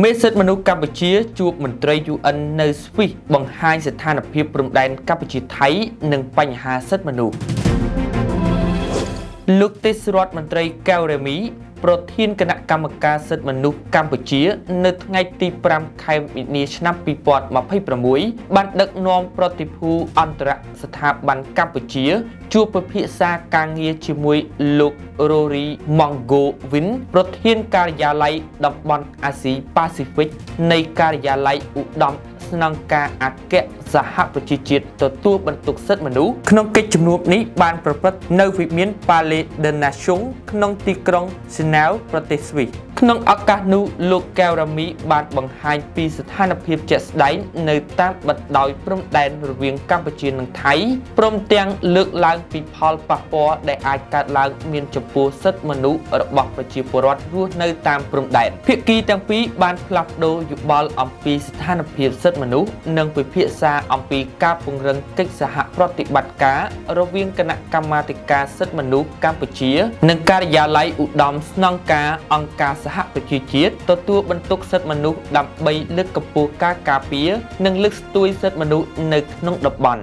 មេសិទ្ធមនុស្សកម្ពុជាជួបមន្ត្រី UN នៅស្វីសបង្ហាញស្ថានភាពព្រំដែនកម្ពុជាថៃនិងបញ្ហាសិទ្ធិមនុស្សលោកទេសរដ្ឋមន្ត្រីកែវរ៉េមីប្រធានគណៈកម្មការសិទ្ធិមនុស្សកម្ពុជានៅថ្ងៃទី5ខែមីនាឆ្នាំ2026បានដឹកនាំប្រតិភូអន្តរស្ថាប័នកម្ពុជាជួបពិភាក្សាការងារជាមួយលោក Rory Mongovin ប្រធានការិយាល័យតំបន់អាស៊ីប៉ាស៊ីហ្វិកនៃការិយាល័យឧត្តមស្នងការអគ្គសហប្រជាជាតិទទួលបន្ទុកសិទ្ធិមនុស្សក្នុងកិច្ចជំនួបនេះបានប្រព្រឹត្តនៅវិមាន Palais de Nation ក្នុងទីក្រុង Genève ប្រទេសស្វីសក្នុងឱកាសនោះលោកកែវរ៉ាមីបានបង្ហាញពីស្ថានភាពជាក់ស្ដែងនៅតាមបណ្ដោយព្រំដែនរវាងកម្ពុជានិងថៃព្រមទាំងលើកឡើងពីផលប៉ះពាល់ដែលអាចកើតឡើងមានចំពោះសិទ្ធិមនុស្សរបស់ប្រជាពលរដ្ឋរស់នៅតាមព្រំដែនភាគីទាំងពីរបានផ្លាស់ប្ដូរយោបល់អំពីស្ថានភាពសិទ្ធិមនុស្សនិងពិភាក្សាអំពីការពង្រឹងកិច្ចសហប្រតិបត្តិការរវាងគណៈកម្មាធិការសិទ្ធិមនុស្សកម្ពុជានិងការិយាល័យឧត្តមស្នងការអង្គការសហប្រជាជាតិទទួលបន្ទុកសិទ្ធិមនុស្សដើម្បីលើកកម្ពស់ការការពារនិងលើកស្ទួយសិទ្ធិមនុស្សនៅក្នុងតំបន់